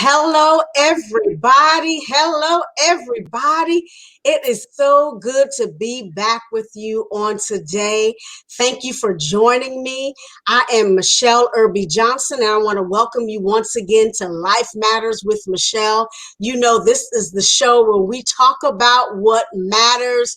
hello, everybody. Hello, everybody. It is so good to be back with you on today. Thank you for joining me. I am Michele Irby Johnson, and I want to welcome you once again to Life Matters with Michele. You know, this is the show where we talk about what matters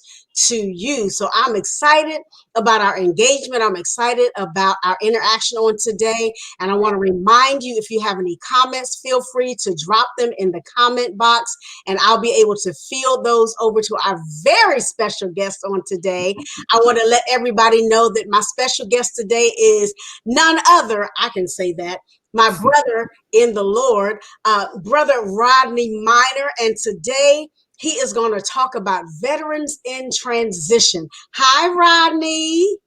to you. So I'm excited about our engagement. I'm excited about our interaction on today. And I want to remind you, if you have any comments, feel free to drop them in the comment box, and I'll be able to field those over to our very special guest on today. I want to let everybody know that my special guest today is none other, I can say that, my brother in the Lord, Brother Rodney Minor. And today, he is going to talk about veterans in transition. Hi, Rodney.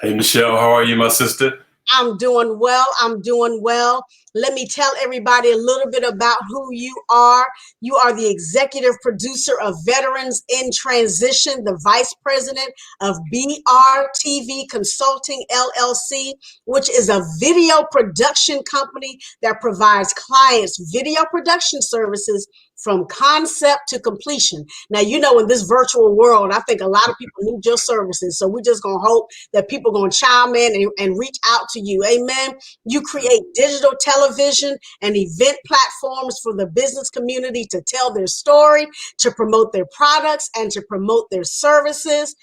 Hey, Michele, how are you, my sister? I'm doing well. I'm doing well. Let me tell everybody a little bit about who you are. You are the executive producer of Veterans in Transition, the vice president of E14 Consulting LLC, which is a video production company that provides clients video production services from concept to completion. Now, you know, in this virtual world, I think a lot of people need your services. So we're just going to hope that people are going to chime in and reach out to you. Amen. You create digital television and event platforms for the business community to tell their story, to promote their products, and to promote their services.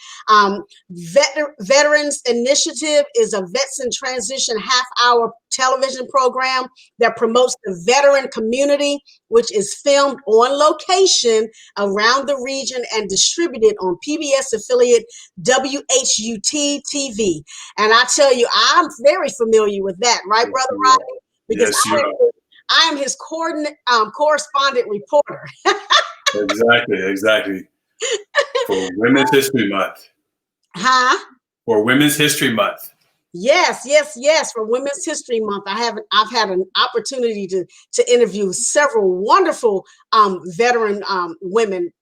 Veterans Initiative is a Vets in Transition half-hour television program that promotes the veteran community, which is filmed on location around the region and distributed on PBS affiliate WHUT TV. And I tell you, I'm very familiar with that, right, Brother Rodney? Because yes, I am his correspondent reporter. Exactly. For Women's History Month. Huh? For Women's History Month. Yes. For Women's History Month, I've had an opportunity to interview several wonderful veteran women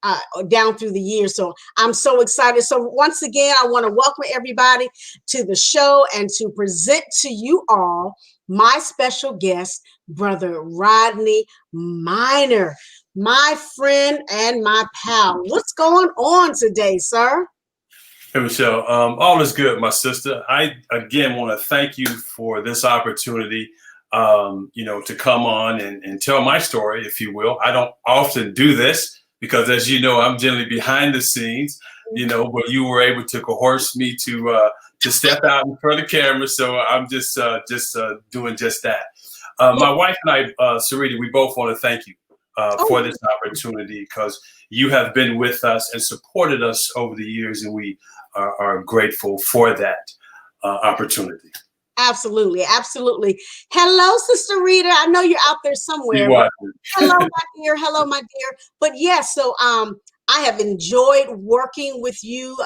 down through the years. So I'm so excited. So once again, I want to welcome everybody to the show and to present to you all my special guest, Brother Rodney Minor, my friend and my pal. What's going on today, sir? Hey, Michele, all is good, my sister. I, again, want to thank you for this opportunity, to come on and tell my story, if you will. I don't often do this because, as you know, I'm generally behind the scenes, but you were able to coerce me to step out in front of the camera. So I'm just doing just that. My wife and I, Sarita, we both want to thank you for this opportunity, because you have been with us and supported us over the years, and we are grateful for that opportunity. Absolutely. Hello, Sister Rita. I know you're out there somewhere. Hello, my dear. But yes, so I have enjoyed working with you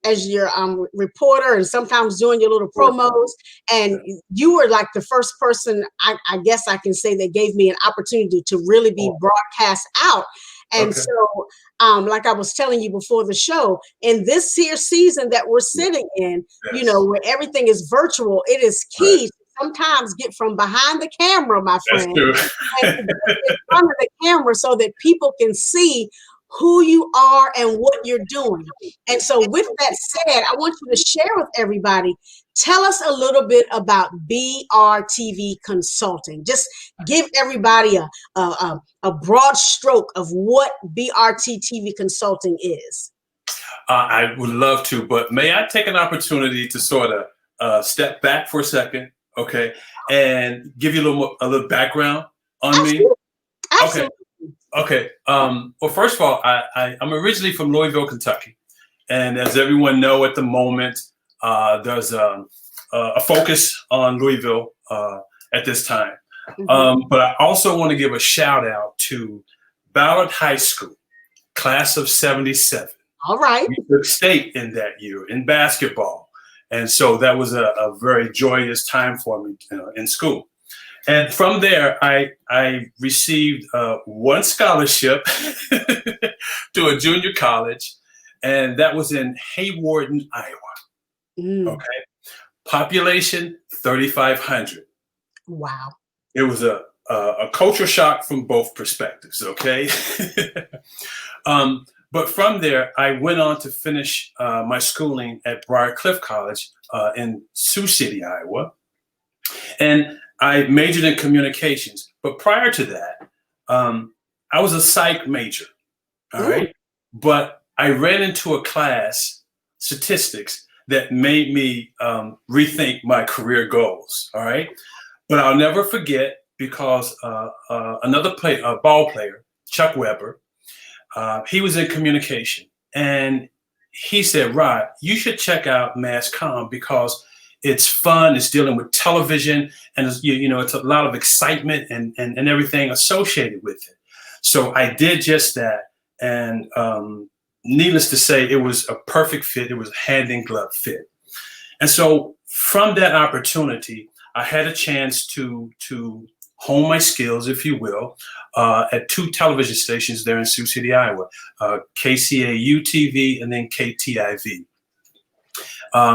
as your reporter, and sometimes doing your little promos. And you were like the first person, I guess I can say, that gave me an opportunity to really be broadcast out. And so, like I was telling you before the show, in this here season that we're sitting in, where everything is virtual, it is key to sometimes get from behind the camera, my friend, and get in front of the camera so that people can see who you are and what you're doing. And so with that said, I want you to share with everybody, tell us a little bit about E14 Consulting. Just give everybody a broad stroke of what E14 Consulting is. I would love to, but may I take an opportunity to sort of step back for a second, okay, and give you a little background on me? Absolutely. Okay. Well, first of all, I'm originally from Louisville, Kentucky, and as everyone know, at the moment, there's a focus on Louisville at this time. But I also want to give a shout out to Ballard High School, class of '77. All right. We took state in that year in basketball, and so that was a very joyous time for me in school. And from there, I received one scholarship to a junior college, and that was in Haywarden, Iowa. Okay, population 3,500. Wow. It was a a culture shock from both perspectives. Okay. But from there, I went on to finish my schooling at Briarcliff College in Sioux City, Iowa. And I majored in communications. But prior to that, I was a psych major. All right. But I ran into a class, statistics, that made me rethink my career goals. All right. But I'll never forget, because another ball player, Chuck Weber, he was in communication, and he said, Rod, you should check out Mass Comm because it's fun. It's dealing with television, and it's, it's a lot of excitement and everything associated with it. So I did just that, and needless to say, it was a perfect fit. It was a hand in glove fit. And so from that opportunity, I had a chance to hone my skills, if you will, at 2 television stations there in Sioux City, Iowa, KCAU TV and then KTIV.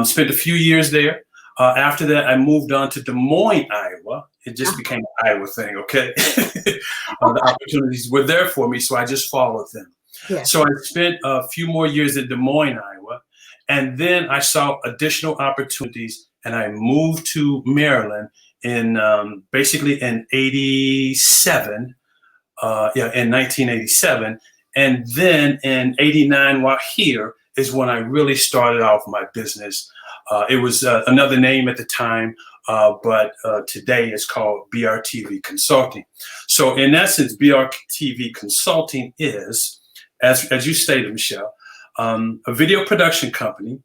Spent a few years there. After that, I moved on to Des Moines, Iowa. It just became an Iowa thing, okay? The opportunities were there for me, so I just followed them. Yeah. So I spent a few more years in Des Moines, Iowa, and then I saw additional opportunities, and I moved to Maryland in basically in 87, in 1987. And then in 89, while here, is when I really started off my business. It was another name at the time, but today it's called BRTV Consulting. So in essence, BRTV Consulting is, as you stated, Michele, a video production company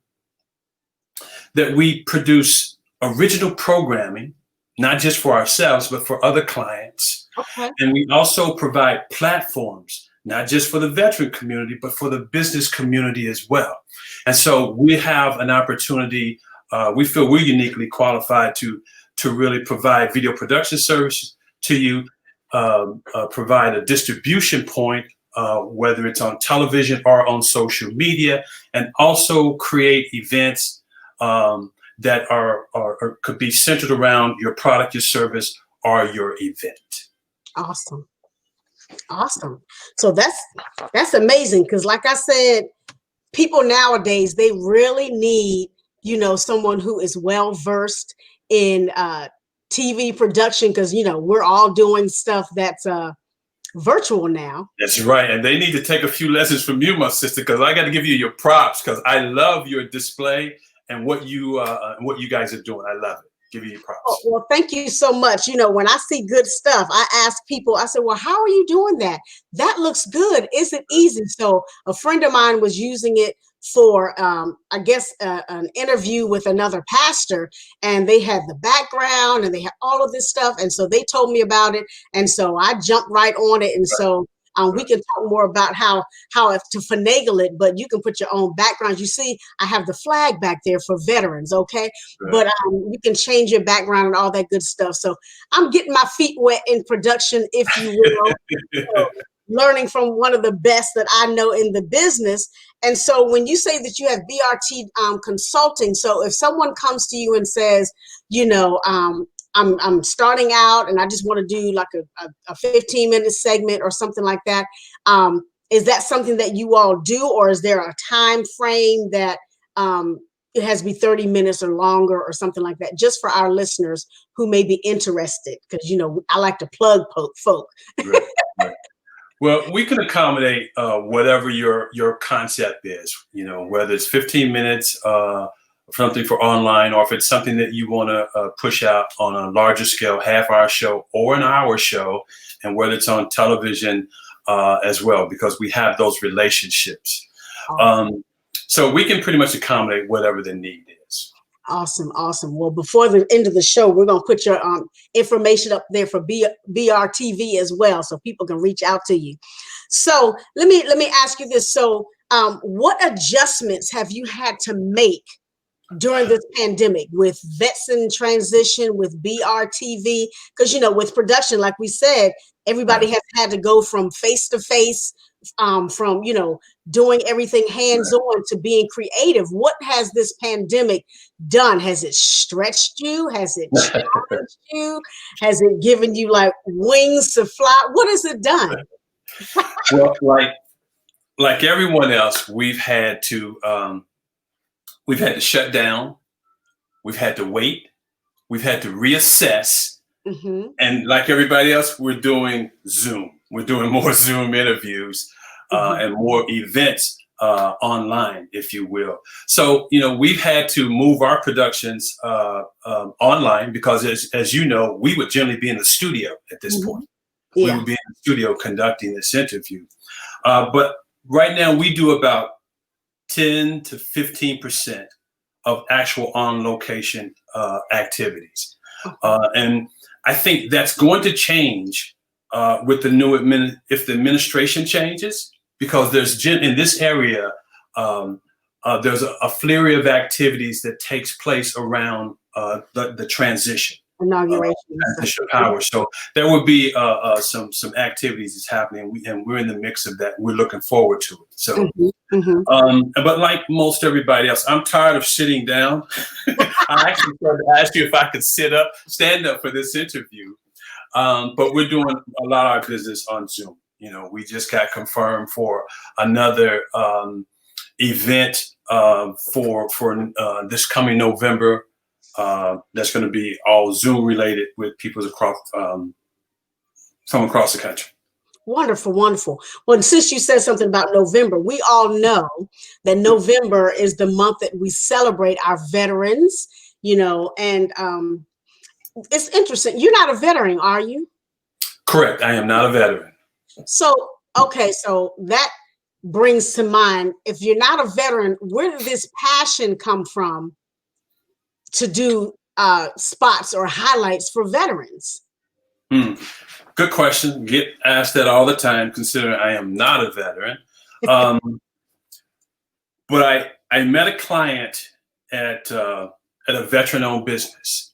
that we produce original programming, not just for ourselves, but for other clients. Okay. And we also provide platforms, not just for the veteran community, but for the business community as well. And so we have an opportunity, we feel we're uniquely qualified to really provide video production services to you, provide a distribution point, whether it's on television or on social media, and also create events that are could be centered around your product, your service, or your event. Awesome. Awesome. So that's amazing, because like I said, people nowadays, they really need, someone who is well versed in TV production, because we're all doing stuff that's virtual now. That's right. And they need to take a few lessons from you, my sister, because I got to give you your props, because I love your display and what you guys are doing. I love it. Give you your props. Oh, well, thank you so much. When I see good stuff, I ask people, I said, well, how are you doing that? That looks good. Is it easy? So a friend of mine was using it for, I guess, an interview with another pastor, and they had the background and they had all of this stuff. And so they told me about it. And so I jumped right on it. And so we can talk more about how to finagle it, but you can put your own background. You see, I have the flag back there for veterans, okay? Right. But you can change your background and all that good stuff. So I'm getting my feet wet in production, if you will, so, learning from one of the best that I know in the business. And so when you say that you have BRT Consulting, so if someone comes to you and says, I'm starting out and I just want to do like a 15-minute segment or something like that. Is that something that you all do, or is there a time frame that it has to be 30 minutes or longer or something like that, just for our listeners who may be interested? Because, I like to plug folk. Right, right. Well, we can accommodate whatever your concept is, whether it's 15 minutes, something for online, or if it's something that you want to push out on a larger scale, half-hour show or an hour show, and whether it's on television as well, because we have those relationships. So we can pretty much accommodate whatever the need is. Awesome. Awesome. Well, before the end of the show, we're going to put your information up there for BRTV as well, so people can reach out to you. So let me ask you this. So what adjustments have you had to make during this pandemic with Vets in Transition, with BRTV? Because, with production, like we said, everybody has had to go from face to face, from, you know, doing everything hands-on to being creative. What has this pandemic done? Has it stretched you? Has it challenged you? Has it given you like wings to fly? What has it done? Well, like everyone else, we've had to shut down. We've had to wait. We've had to reassess. Mm-hmm. And like everybody else, we're doing Zoom. We're doing more Zoom interviews and more events online, if you will. So, you know, we've had to move our productions online because, as you know, we would generally be in the studio at this point. Yeah. We would be in the studio conducting this interview. But right now, we do about 10 to 15% of actual on-location activities. And I think that's going to change with the new if the administration changes, because there's in this area, there's a flurry of activities that takes place around the transition. Inauguration. Transition of power. So there will be some activities that's happening, and we're in the mix of that. We're looking forward to it. So, but like most everybody else, I'm tired of sitting down. I actually started to ask you if I could stand up for this interview. But we're doing a lot of our business on Zoom. You know, we just got confirmed for another event for this coming November. That's going to be all Zoom related with people across from across the country. Wonderful, wonderful. Well, since you said something about November, we all know that November is the month that we celebrate our veterans, you know, and it's interesting. You're not a veteran, are you? Correct. I am not a veteran. So, okay. So that brings to mind, if you're not a veteran, where did this passion come from to do spots or highlights for veterans? Good question. Get asked that all the time, considering I am not a veteran. But I met a client at a veteran-owned business,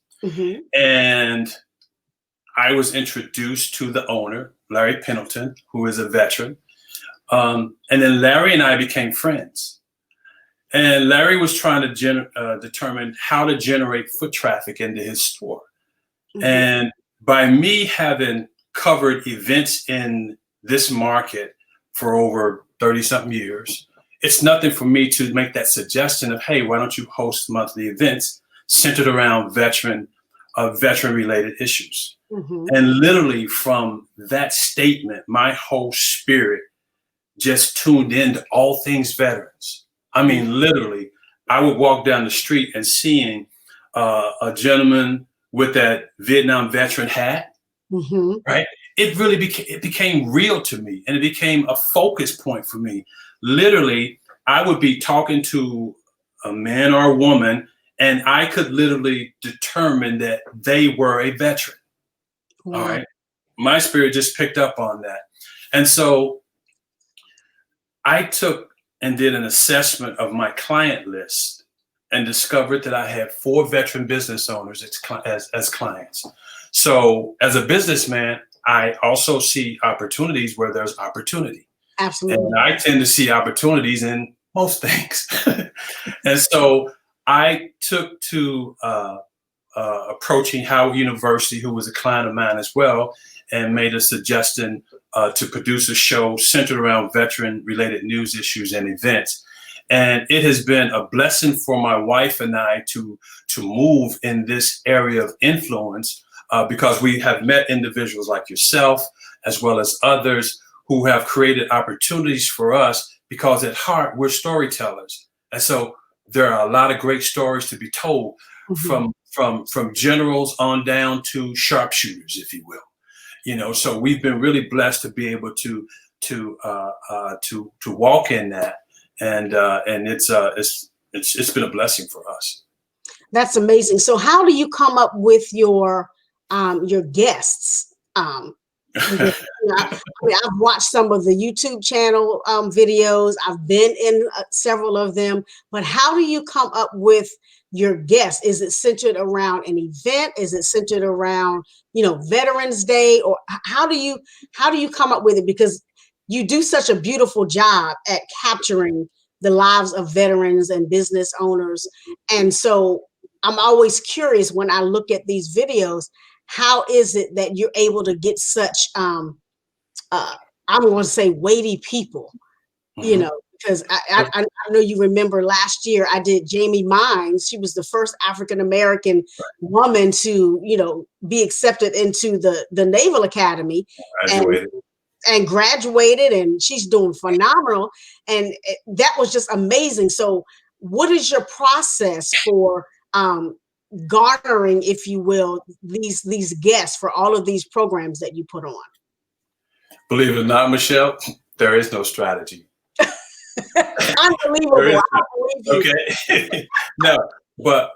and I was introduced to the owner, Larry Pendleton, who is a veteran. And then Larry and I became friends. And Larry was trying to determine how to generate foot traffic into his store. And by me having covered events in this market for over 30-something years, it's nothing for me to make that suggestion of, hey, why don't you host monthly events centered around veteran-related issues? And literally from that statement, my whole spirit just tuned into all things veterans. I mean, literally, I would walk down the street and seeing a gentleman with that Vietnam veteran hat, right? It really became real to me, and it became a focus point for me. Literally, I would be talking to a man or a woman, and I could literally determine that they were a veteran. All right. My spirit just picked up on that. And so I took and did an assessment of my client list and discovered that I had 4 veteran business owners as clients. So as a businessman, I also see opportunities where there's opportunity. Absolutely. And I tend to see opportunities in most things. And so I took to approaching Howard University, who was a client of mine as well, and made a suggestion to produce a show centered around veteran-related news issues and events. And it has been a blessing for my wife and I to move in this area of influence because we have met individuals like yourself, as well as others who have created opportunities for us, because at heart, we're storytellers. And so there are a lot of great stories to be told from generals on down to sharpshooters, if you will. You know, so we've been really blessed to be able to walk in that, and it's been a blessing for us. That's amazing. So how do you come up with your guests? I've watched some of the YouTube channel videos. I've been in several of them, but how do you come up with your guests? Is it centered around an event? Is it centered around, Veterans Day? Or how do you come up with it? Because you do such a beautiful job at capturing the lives of veterans and business owners. And so I'm always curious when I look at these videos, how is it that you're able to get such, I want to say weighty people, you know, because I know you remember last year I did Jamie Mines. She was the first African-American woman to, you know, be accepted into the Naval Academy. And graduated, and she's doing phenomenal. And that was just amazing. So what is your process for garnering, if you will, these guests for all of these programs that you put on? Believe it or not, Michelle, there is no strategy. Unbelievable. Okay. No, but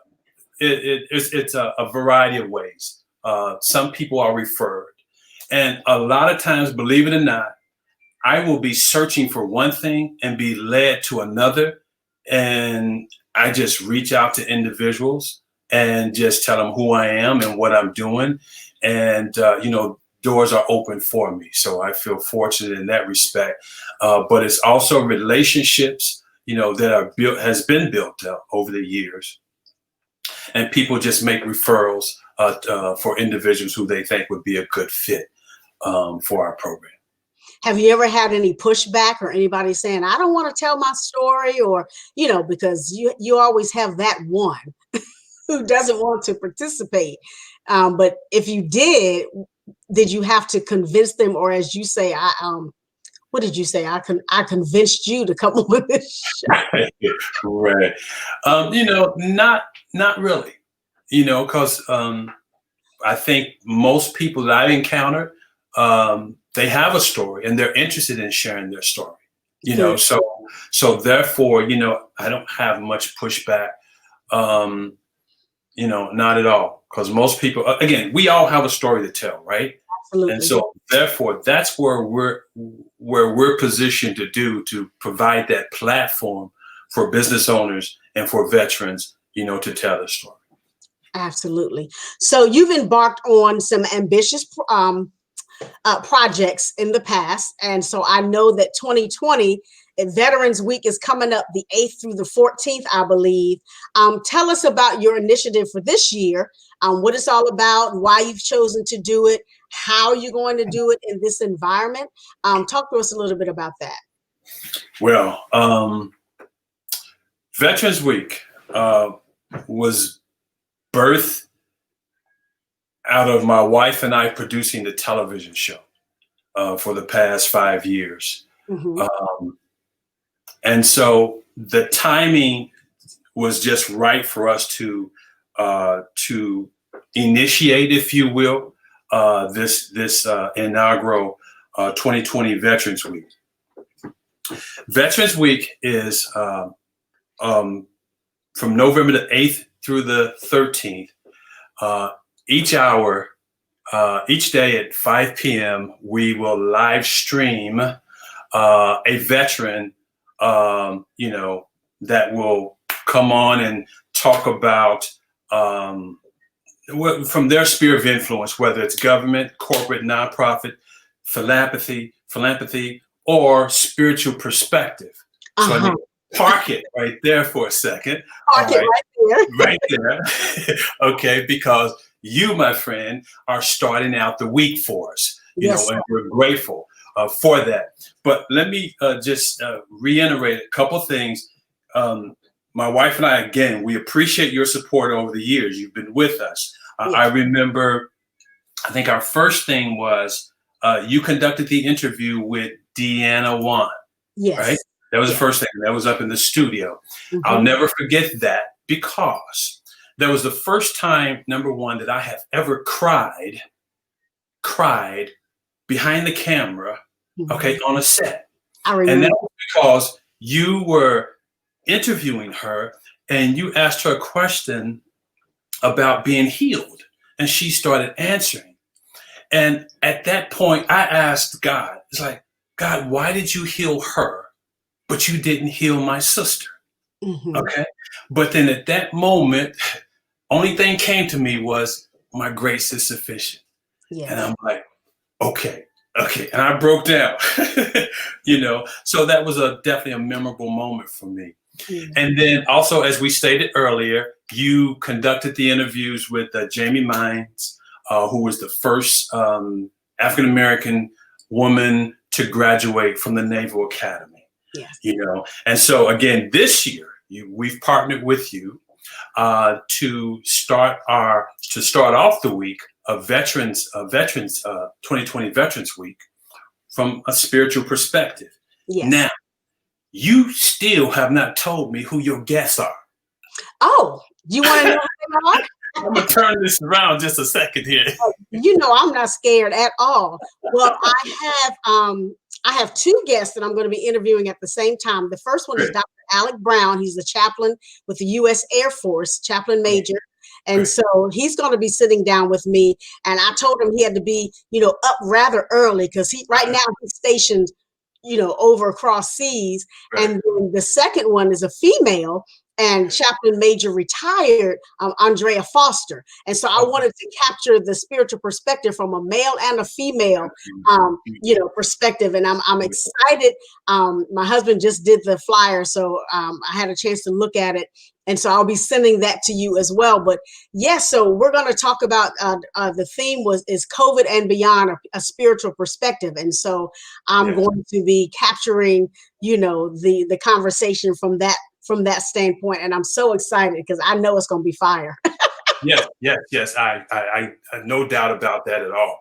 it's a variety of ways. Some people are referred. And a lot of times, believe it or not, I will be searching for one thing and be led to another. And I just reach out to individuals and just tell them who I am and what I'm doing. And, you know, doors are open for me. So I feel fortunate in that respect. But it's also relationships, you know, that are has been built up over the years. And people just make referrals for individuals who they think would be a good fit for our program. Have you ever had any pushback or anybody saying, I don't want to tell my story, or, you know, because you always have that one who doesn't want to participate. But if you did you have to convince them, or as you say, what did you say? I convinced you to come on this show. Right. You know, not really, you know, because I think most people that I've encountered, they have a story and they're interested in sharing their story, you know, so therefore, you know, I don't have much pushback, you know, not at all. Because most people, again, we all have a story to tell, right? Absolutely. And so therefore, that's where we're positioned to provide that platform for business owners and for veterans, you know, to tell their story. Absolutely. So you've embarked on some ambitious projects in the past. And so I know that 2020 Veterans Week is coming up the 8th through the 14th, I believe. Tell us about your initiative for this year, what it's all about, why you've chosen to do it, how you're going to do it in this environment. Talk to us a little bit about that. Well, Veterans Week was birthed out of my wife and I producing the television show for the past 5 years. And so the timing was just right for us to initiate, if you will, this inaugural 2020 Veterans Week. Veterans Week is from November the 8th through the 13th. Each hour, each day at 5 p.m., we will live stream a veteran, you know, that will come on and talk about from their sphere of influence, whether it's government, corporate, nonprofit, philanthropy, or spiritual perspective. So I need to park it right there for a second. Park it right there. Right there. Okay, because you, my friend, are starting out the week for us, you know, and we're grateful for that. But let me just reiterate a couple things. My wife and I, again, we appreciate your support over the years. You've been with us. I remember, I think our first thing was you conducted the interview with Deanna Wan. Yes. Right? That was the first thing. That was up in the studio. I'll never forget that, because that was the first time, number one, that I have ever cried behind the camera, okay, on a set. I remember. And that was because you were interviewing her and you asked her a question about being healed, and she started answering. And at that point, I asked God, it's like, God, why did you heal her, but you didn't heal my sister? Okay. But then at that moment, only thing came to me was, my grace is sufficient. And I'm like, okay, Okay, and I broke down, so that was definitely a memorable moment for me. And then also, as we stated earlier, you conducted the interviews with Jamie Mines, who was the first African-American woman to graduate from the Naval Academy. Yes. And so again, this year, we've partnered with you to start off the week of Veterans 2020 Veterans Week from a spiritual perspective. Yes. Now, you still have not told me who your guests are. Oh, you want to know who they are? I'm gonna turn this around just a second here. I'm not scared at all. Well, I have two guests that I'm going to be interviewing at the same time. The first one is Dr. Alec Brown. He's the chaplain with the U.S. Air Force, chaplain major. And so he's going to be sitting down with me. And I told him he had to be, up rather early because right now he's stationed, over across seas. Right. And then the second one is a female and chaplain major retired, Andrea Foster. And so I wanted to capture the spiritual perspective from a male and a female, perspective. And I'm excited. My husband just did the flyer, so I had a chance to look at it. And so I'll be sending that to you as well. But yes, so we're going to talk about the theme is COVID and beyond, a spiritual perspective. And so I'm going to be capturing, the conversation from that standpoint. And I'm so excited because I know it's going to be fire. Yes. I no doubt about that at all,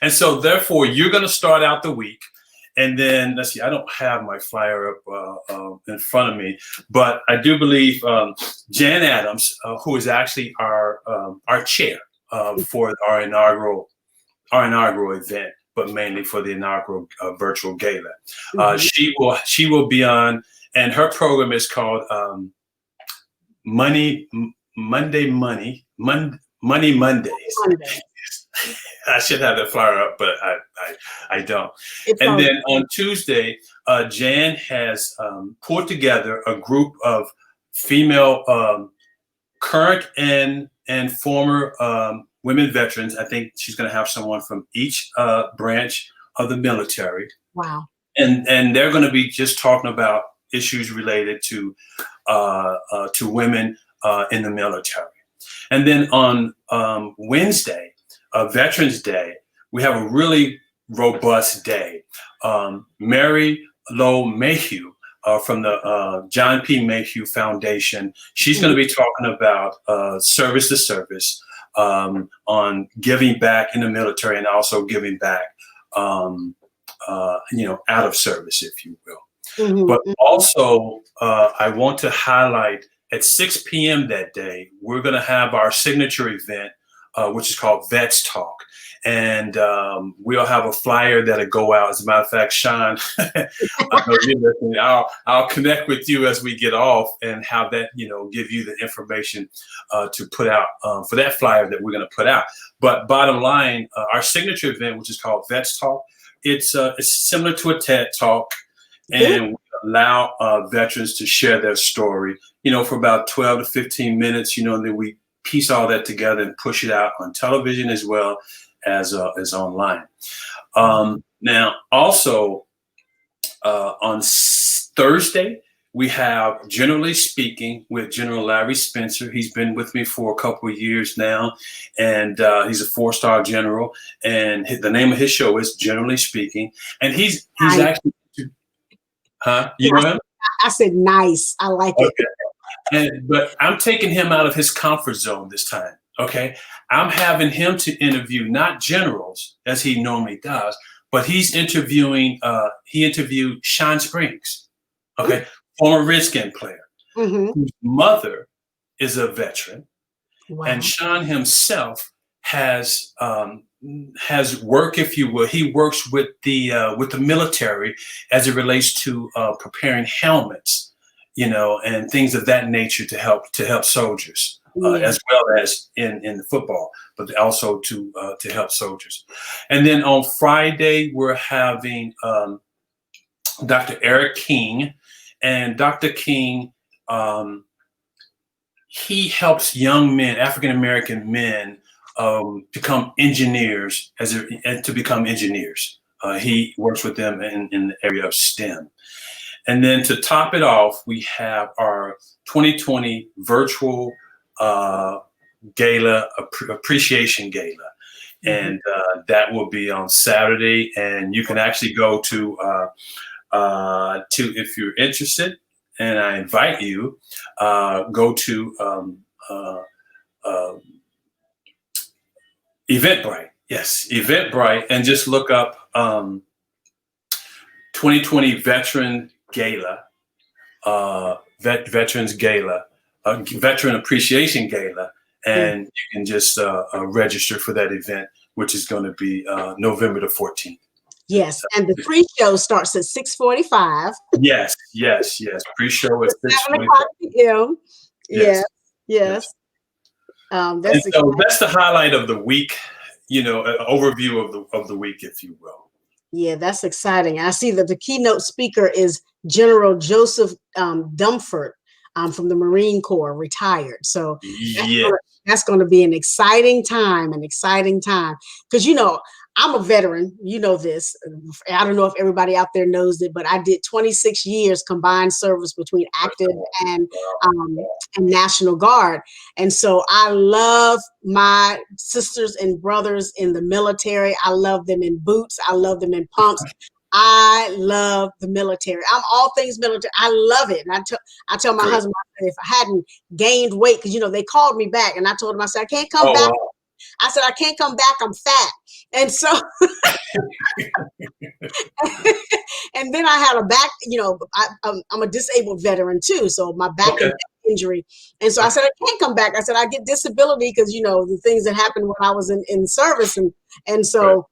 And so therefore you're going to start out the week. And then let's see, I don't have my flyer up in front of me, but I do believe Jan Adams, who is actually our chair for our inaugural event, but mainly for the inaugural virtual gala. She will be on, and her program is called Monday Mondays. I should have that flyer up, but I don't. And then on Tuesday, Jan has put together a group of female current and former women veterans. I think she's going to have someone from each branch of the military. Wow. And they're going to be just talking about issues related to women in the military. And then on Wednesday, Veterans Day, we have a really robust day. Mary Lowe Mayhew from the John P. Mayhew Foundation, she's going to be talking about service to service, on giving back in the military and also giving back, out of service, if you will. But also, I want to highlight at 6 p.m. that day, we're going to have our signature event, which is called Vets Talk. And we'll have a flyer that'll go out. As a matter of fact, Sean, I'll connect with you as we get off and have that, give you the information to put out for that flyer that we're going to put out. But bottom line, our signature event, which is called Vets Talk, it's similar to a TED Talk, and we allow veterans to share their story, for about 12 to 15 minutes, and then we piece all that together and push it out on television as well as online. Now, also on Thursday, we have Generally Speaking with General Larry Spencer. He's been with me for a couple of years now, and he's a 4-star general. And the name of his show is Generally Speaking. And he's actually, you know him? I said nice. I like it. But I'm taking him out of his comfort zone this time. Okay, I'm having him to interview not generals as he normally does, but he's interviewing. He interviewed Sean Springs, former Redskin player, whose mother is a veteran, and Sean himself has work, if you will. He works with the military as it relates to preparing helmets, and things of that nature to help soldiers, as well as in the football, but also to help soldiers. And then on Friday, we're having Dr. Eric King, and Dr. King, he helps young men, African-American men, become engineers and to become engineers. He works with them in the area of STEM. And then to top it off, we have our 2020 virtual gala, appreciation gala. And that will be on Saturday. And you can actually go to if you're interested, and I invite you, go to Eventbrite. Yes, Eventbrite, and just look up 2020 Veteran Gala, Veterans Gala, Veteran Appreciation Gala, and you can just register for that event, which is going to be November the 14th. Yes, and the pre-show starts at 6:45. Yes. Pre-show at 6:45 p.m. Yes. That's the highlight of the week. An overview of the week, if you will. Yeah, that's exciting. I see that the keynote speaker is General Joseph Dumford from the Marine Corps, retired. So that's going to be an exciting time, because I'm a veteran. You know this. I don't know if everybody out there knows it, but I did 26 years combined service between active and National Guard. And so I love my sisters and brothers in the military. I love them in boots. I love them in pumps. I love the military. I'm all things military. I love it. And I tell my husband, if I hadn't gained weight, because, they called me back, and I told him, I said, I can't come back. Wow. I said, I can't come back. I'm fat. And so, and then I had a back, I'm a disabled veteran too. So my back injury. And so I said, I can't come back. I said, I get disability because, the things that happened when I was in service. And so,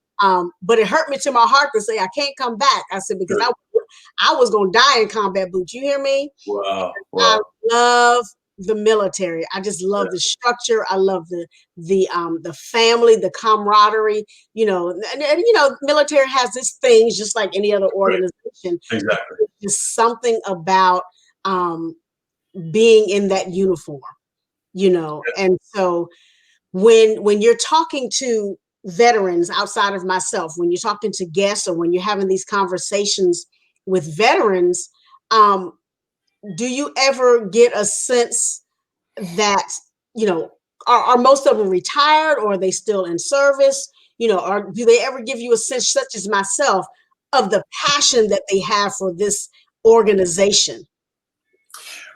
but it hurt me to my heart to say, I can't come back. I said, because I was going to die in combat boots. You hear me? Wow. I love the military. I just love the structure. I love the family, the camaraderie, and military has its things just like any other organization. Exactly. Just something about being in that uniform, and so when you're talking to veterans outside of myself, when you're talking to guests, or when you're having these conversations with veterans, do you ever get a sense that, are most of them retired, or are they still in service? Or do they ever give you a sense, such as myself, of the passion that they have for this organization?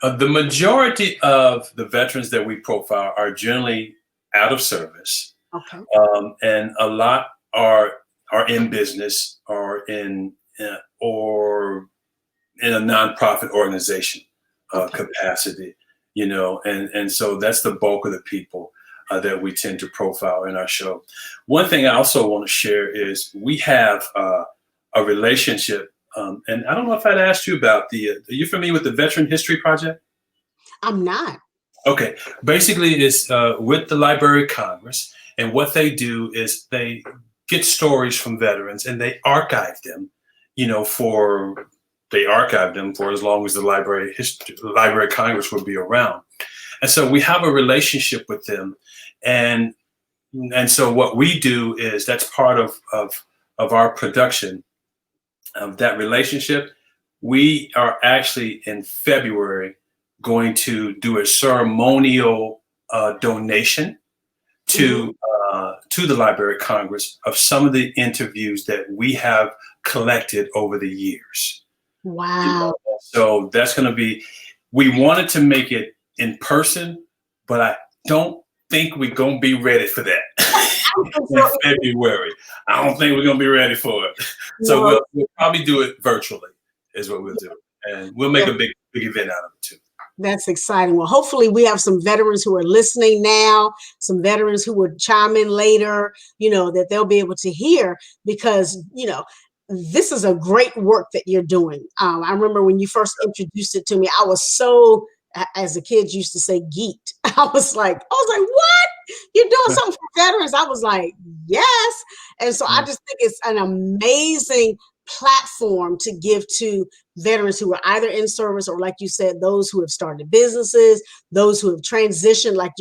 The majority of the veterans that we profile are generally out of service. Okay. And a lot are in business, or in a nonprofit organization capacity, and so that's the bulk of the people that we tend to profile in our show. One thing I also want to share is we have a relationship, and I don't know if I'd asked you about are you familiar with the Veteran History Project? I'm not. Okay. Basically, it's with the Library of Congress, and what they do is they get stories from veterans and they archive them, for as long as the Library of Congress will be around. And so we have a relationship with them. And so what we do is, that's part of our production of that relationship. We are actually in February going to do a ceremonial donation to the Library of Congress of some of the interviews that we have collected over the years. Wow. So that's going to be, we wanted to make it in person, but I don't think we're going to be ready for that in February. I don't think we're going to be ready for it. So we'll probably do it virtually is what we'll do. And we'll make a big event out of it too. That's exciting. Well, hopefully we have some veterans who are listening now, some veterans who would chime in later, that they'll be able to hear, because, this is a great work that you're doing. I remember when you first introduced it to me, I was so, as the kids used to say, geeked. I was like, what? You're doing something for veterans? I was like, yes. And so I just think it's an amazing platform to give to veterans who are either in service or, like you said, those who have started businesses, those who have transitioned, like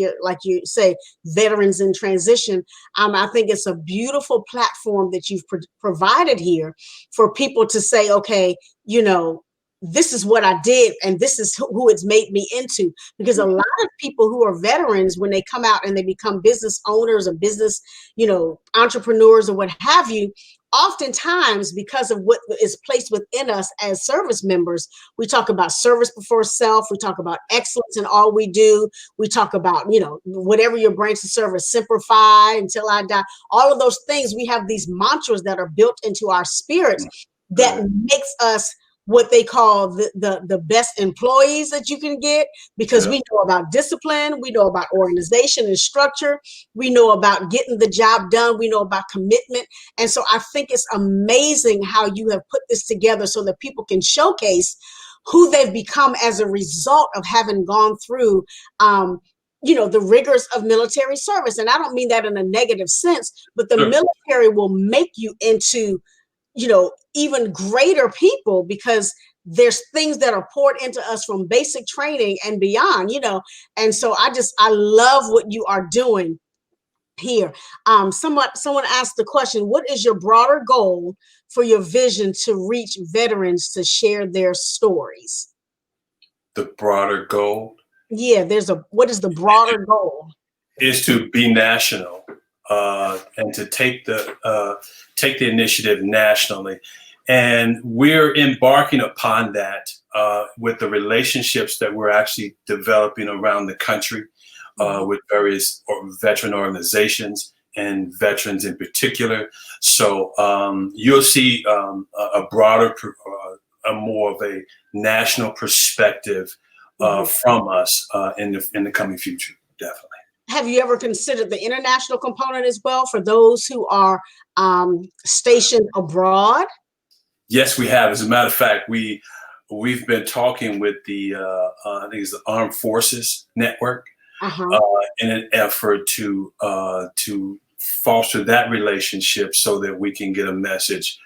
you say, veterans in transition. I think it's a beautiful platform that you've provided here for people to say, okay, you know, this is what I did and this is who it's made me into. Because a lot of people who are veterans, when they come out and they become business owners or business, you know, entrepreneurs or what have you, oftentimes because of what is placed within us as service members, we talk about service before self, we talk about excellence in all we do, we talk about, you know, whatever your branch of service, simplify until I die, all of those things. We have these mantras that are built into our spirits that makes us what they call the best employees that you can get, because we know about discipline, we know about organization and structure, we know about getting the job done, we know about commitment. And so I think it's amazing how you have put this together so that people can showcase who they've become as a result of having gone through you know, the rigors of military service. And I don't mean that in a negative sense, but the military will make you into, you know, even greater people, because there's things that are poured into us from basic training and beyond, you know. And so I love what you are doing here. Someone asked the question, what is your broader goal for your vision to reach veterans to share their stories? The broader goal? Yeah, what is the broader goal? Is to be national. And to take the initiative nationally, and we're embarking upon that with the relationships that we're actually developing around the country with various veteran organizations and veterans in particular. So you'll see a broader, a more of a national perspective from us in the coming future, definitely. Have you ever considered the international component as well for those who are stationed abroad? Yes, we have. As a matter of fact, we've been talking with the I think it's the Armed Forces Network in an effort to foster that relationship so that we can get a message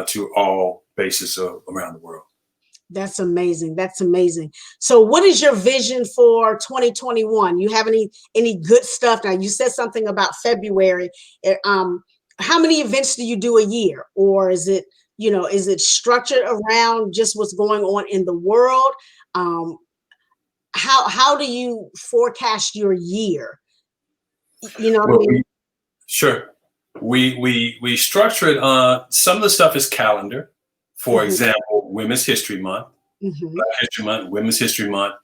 to all bases around the world. That's amazing. That's amazing. So what is your vision for 2021? You have any good stuff? Now, you said something about February. How many events do you do a year? Or is it, you know, is it structured around just what's going on in the world? How do you forecast your year? You know what I mean? Sure. We structure it. Some of the stuff is calendar. For example, Women's History Month, Black History Month, Women's History Month.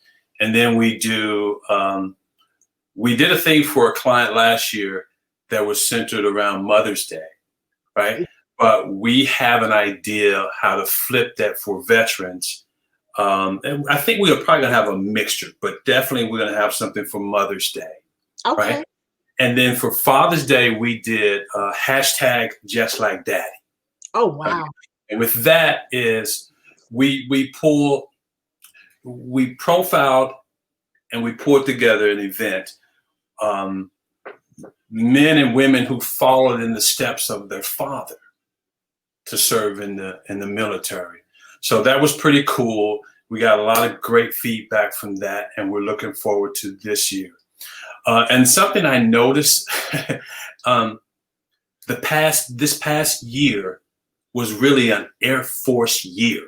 And then we did a thing for a client last year that was centered around Mother's Day, right? But we have an idea how to flip that for veterans. And I think we're probably gonna have a mixture, but definitely we're gonna have something for Mother's Day, right? And then for Father's Day, we did hashtag Just Like Daddy. Oh, wow. Right? And with that is we profiled and we put together an event, men and women who followed in the steps of their father to serve in the military. So that was pretty cool. We got a lot of great feedback from that, and we're looking forward to this year. And something I noticed this past year was really an Air Force year,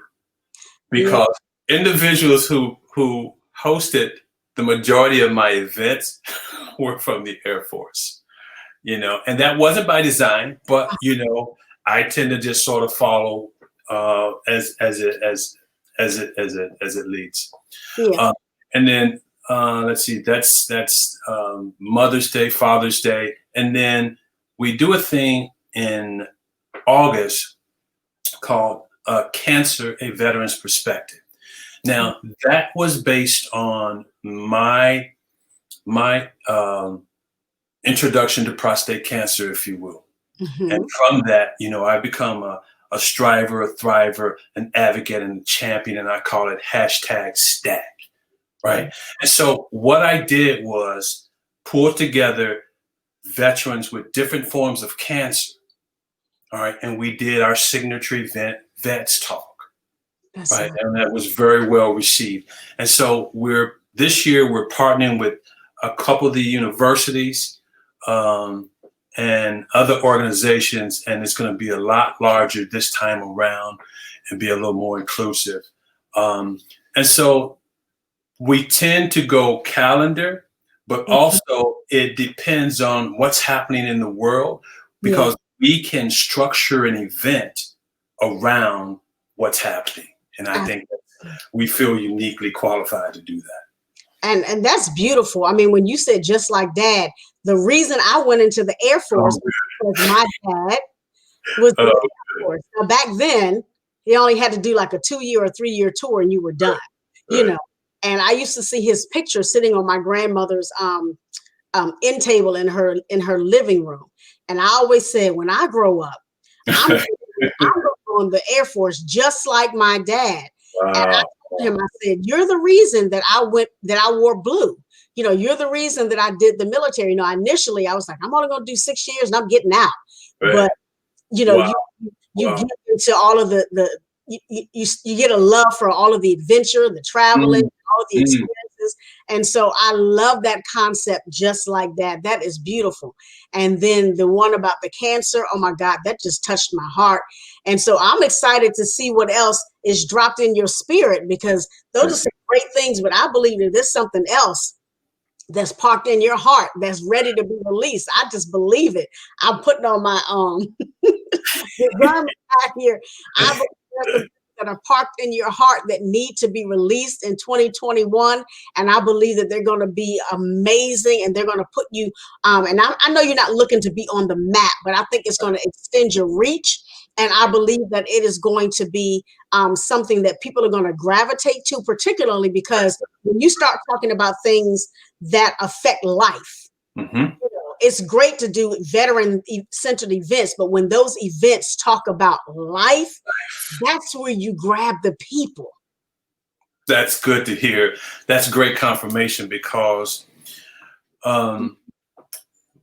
because individuals who hosted the majority of my events were from the Air Force, you know, and that wasn't by design, but you know, I tend to just sort of follow as it leads. And then let's see, that's Mother's Day, Father's Day, and then we do a thing in August called Cancer, a Veteran's Perspective. Now, that was based on my introduction to prostate cancer, if you will. And from that, you know, I become a striver, a thriver, an advocate, and a champion, and I call it hashtag stack, right? And so what I did was pull together veterans with different forms of cancer. All right. And we did our signature event vets talk, That's right? right. And that was very well received. And so this year we're partnering with a couple of the universities and other organizations, and it's going to be a lot larger this time around and be a little more inclusive. And so we tend to go calendar, but also it depends on what's happening in the world, because we can structure an event around what's happening. And I think we feel uniquely qualified to do that. And that's beautiful. I mean, when you said just like Dad, the reason I went into the Air Force was because my dad was in the Air Force. Now, back then, he only had to do like a 2-year or 3-year tour and you were done, you know. And I used to see his picture sitting on my grandmother's end table in her living room. And I always said, when I grow up, I'm going on the Air Force just like my dad. And I told him, I said, you're the reason that I wore blue. You know, you're the reason that I did the military. You know, initially I was like, I'm only going to do 6 years and I'm getting out. But, you know, you get into all of you get a love for all of the adventure, the traveling, all of the experiences. And so I love that concept just like that. That is beautiful. And then the one about the cancer, oh my God, that just touched my heart. And so I'm excited to see what else is dropped in your spirit, because those are some great things, but I believe that there's something else that's parked in your heart that's ready to be released. I just believe it. I'm putting on my garment back here. I believe there's some things that are parked in your heart that need to be released in 2021. And I believe that they're going to be amazing, and they're going to put you, and I know you're not looking to be on the map, but I think it's going to extend your reach. And I believe that it is going to be something that people are going to gravitate to, particularly because when you start talking about things that affect life, you know, it's great to do veteran-centered events, but when those events talk about life, that's where you grab the people. That's good to hear. That's great confirmation, because one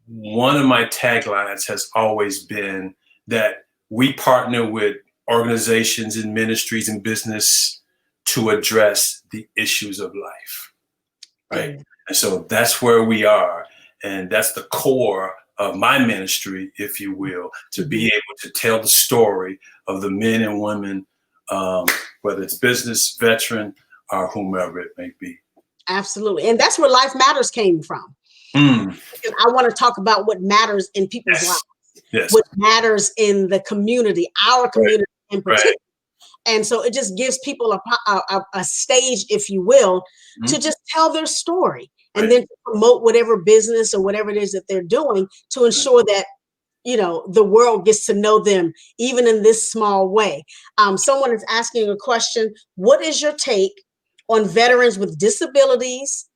of my taglines has always been that we partner with organizations and ministries and business to address the issues of life, right? And so that's where we are. And that's the core of my ministry, if you will, to be able to tell the story of the men and women, whether it's business, veteran, or whomever it may be. Absolutely. And that's where Life Matters came from. Because I want to talk about what matters in people's lives, what matters in the community, our community in particular. And so it just gives people a stage, if you will, to just tell their story, and then promote whatever business or whatever it is that they're doing to ensure that, you know, the world gets to know them, even in this small way. Someone is asking a question: what is your take on veterans with disabilities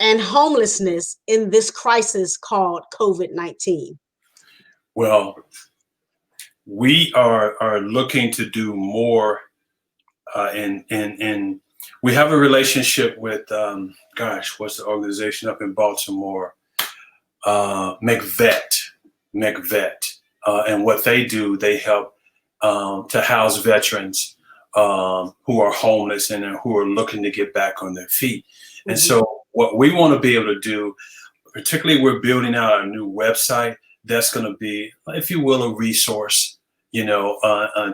and homelessness in this crisis called COVID-19? Well, we are looking to do more in we have a relationship with what's the organization up in Baltimore? McVet. And what they do, they help to house veterans who are homeless and who are looking to get back on their feet. And so what we want to be able to do, particularly we're building out a new website that's going to be, if you will, a resource, you know,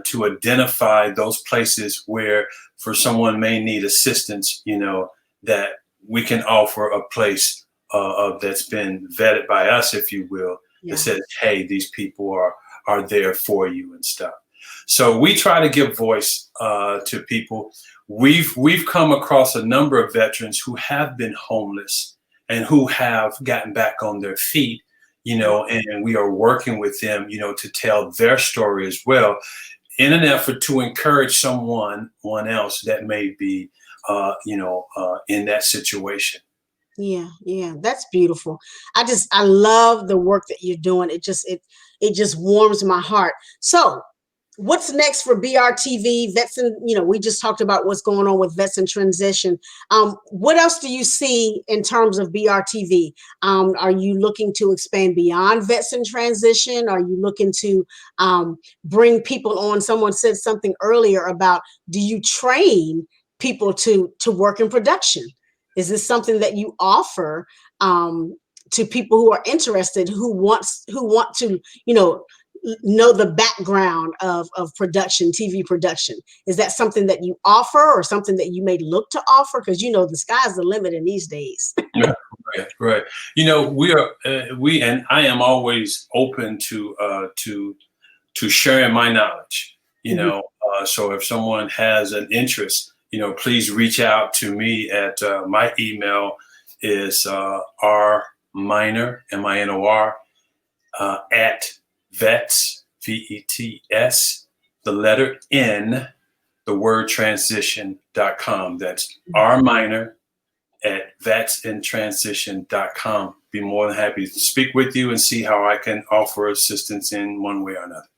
to identify those places where for someone may need assistance, you know, that we can offer a place that's been vetted by us, if you will, that says, hey, these people are there for you and stuff. So we try to give voice to people. We've come across a number of veterans who have been homeless and who have gotten back on their feet, you know, and we are working with them, you know, to tell their story as well, in an effort to encourage someone else that may be, in that situation. Yeah, that's beautiful. I love the work that you're doing. It just warms my heart. So What's next for BRTV Vets? And we just talked about what's going on with Vets in Transition. What else do you see in terms of BRTV? Are you looking to expand beyond Vets in Transition? Are you looking to bring people on? Someone said something earlier about, do you train people to work in production? Is this something that you offer to people who are interested, who want to know the background of production, TV production? Is that something that you offer, or something that you may look to offer? Because the sky's the limit in these days. Right. We and I am always open to sharing my knowledge. So if someone has an interest, please reach out to me at my email is rminor, MINOR, at vets, VETS, the letter N, the word transition.com. That's rminor at vetsintransition.com. Be more than happy to speak with you and see how I can offer assistance in one way or another.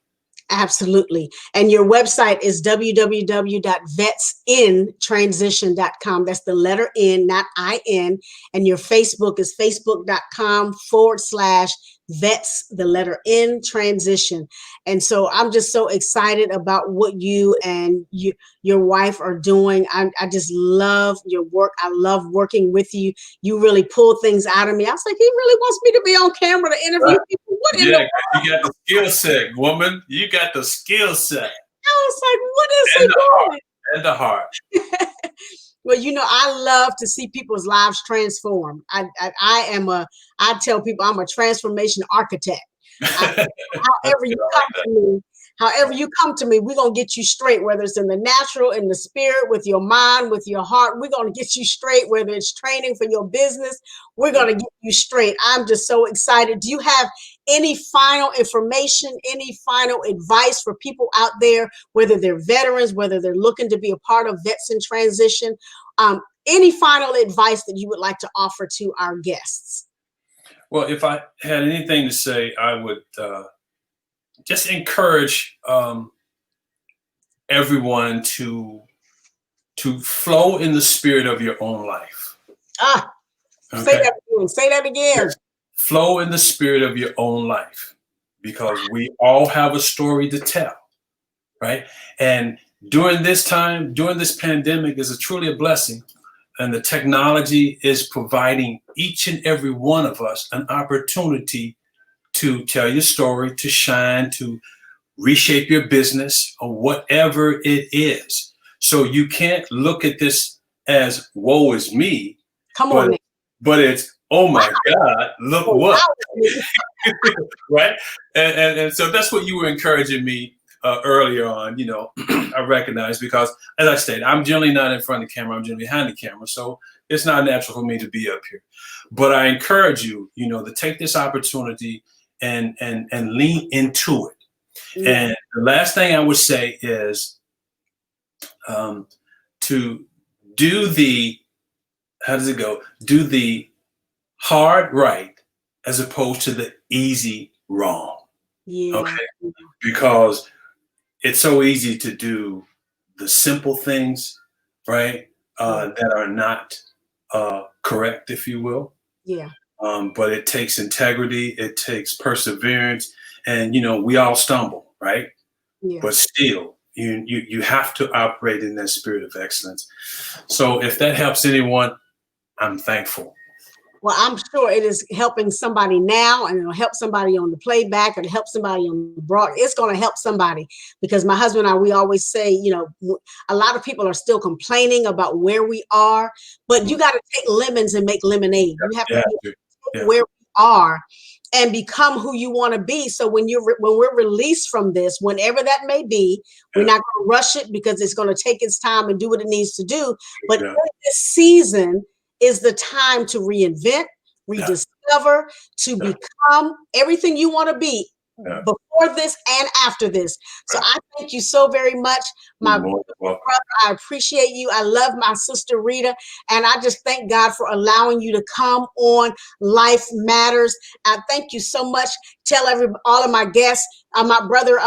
Absolutely. And your website is www.vetsintransition.com. That's the letter N, not IN. And your Facebook is facebook.com/vets, the letter N, transition. And so I'm just so excited about what you and your wife are doing. I just love your work. I love working with you. You really pull things out of me. I was like, he really wants me to be on camera to interview people. What in the world? You got the skill set, woman. You got the skill set. I was like, what is he doing? And the heart. Well, I love to see people's lives transform. I tell people I'm a transformation architect. However you come to me, we're going to get you straight, whether it's in the natural, in the spirit, with your mind, with your heart. We're going to get you straight, whether it's training for your business. We're going to get you straight. I'm just so excited. Do you have any final information, any final advice for people out there, whether they're veterans, whether they're looking to be a part of Vets in Transition? Any final advice that you would like to offer to our guests? Well, if I had anything to say, I would just encourage everyone to flow in the spirit of your own life. Okay? Say that again. Yes. Flow in the spirit of your own life, because we all have a story to tell, right? And during this time, during this pandemic, is truly a blessing. And the technology is providing each and every one of us an opportunity to tell your story, to shine, to reshape your business, or whatever it is. So you can't look at this as woe is me. Come on. But it's, oh my God, look what. Right? And so that's what you were encouraging me earlier on, I recognize, because as I stated, I'm generally not in front of the camera, I'm generally behind the camera. So it's not natural for me to be up here. But I encourage you, to take this opportunity and lean into it. Mm-hmm. And the last thing I would say is to do the, do the hard right as opposed to the easy wrong. Yeah. Okay. Because it's so easy to do the simple things, right? That are not correct, if you will. Yeah. But it takes integrity, it takes perseverance, and we all stumble, right? Yeah. But still, you have to operate in that spirit of excellence. So if that helps anyone, I'm thankful. Well, I'm sure it is helping somebody now, and it'll help somebody on the playback, or it'll help somebody on the broad. It's going to help somebody, because my husband and I, we always say, a lot of people are still complaining about where we are, but you got to take lemons and make lemonade. You have to be where we are and become who you want to be. So when we're released from this, whenever that may be, we're not going to rush it, because it's going to take its time and do what it needs to do. But in this season is the time to reinvent, rediscover, to become everything you want to be before before this and after this. So I thank you so very much, my brother. I appreciate you. I love my sister Rita, and I just thank God for allowing you to come on Life Matters. I thank you so much. Tell all of my guests, my brother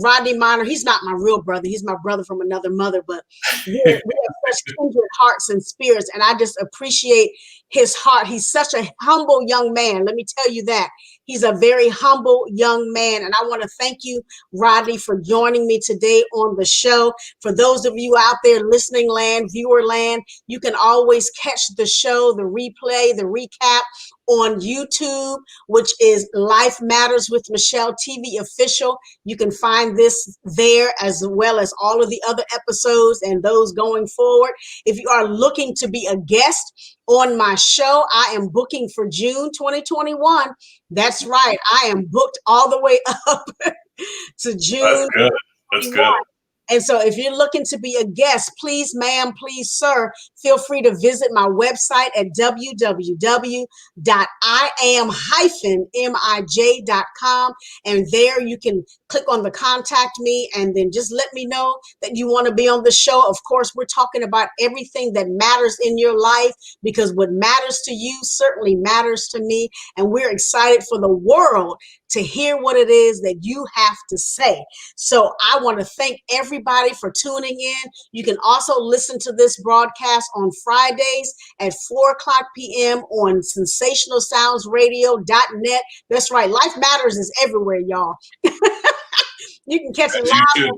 Rodney Minor. He's not my real brother. He's my brother from another mother, but we have such kindred hearts and spirits, and I just appreciate his heart. He's such a humble young man. Let me tell you that. He's a very humble young man. And I want to thank you, Rodney, for joining me today on the show. For those of you out there listening land, viewer land, you can always catch the show, the replay, the recap on YouTube, which is Life Matters with Michele TV official. You can find this there as well as all of the other episodes and those going forward. If you are looking to be a guest on my show, I am booking for June 2021. That's right. I am booked all the way up to June. That's good. That's good. And so if you're looking to be a guest, please, ma'am, please, sir, feel free to visit my website at www.iam-mij.com. And there you can click on the contact me and then just let me know that you want to be on the show. Of course, we're talking about everything that matters in your life, because what matters to you certainly matters to me. And we're excited for the world to hear what it is that you have to say. So I want to thank everybody for tuning in. You can also listen to this broadcast on Fridays at 4:00 p.m. on sensationalsoundsradio.net. That's right. Life Matters is everywhere, y'all. You can catch it live.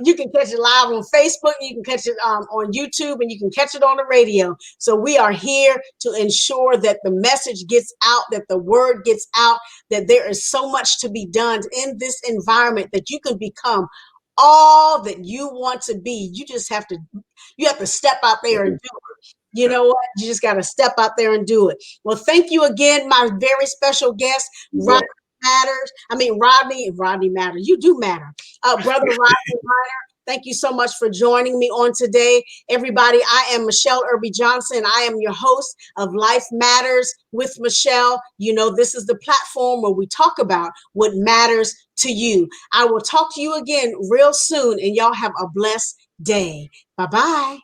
You can catch it live on Facebook, you can catch it on YouTube, and you can catch it on the radio. So we are here to ensure that the message gets out, that the word gets out, that there is so much to be done in this environment that you can become all that you want to be. You just have to step out there and do it. You know what? You just got to step out there and do it. Well, thank you again, my very special guest, Rodney Matters. You do matter. Brother Rodney Minor, thank you so much for joining me on today. Everybody, I am Michele Irby Johnson. I am your host of Life Matters with Michele. You know, this is the platform where we talk about what matters to you. I will talk to you again real soon, and y'all have a blessed day. Bye-bye.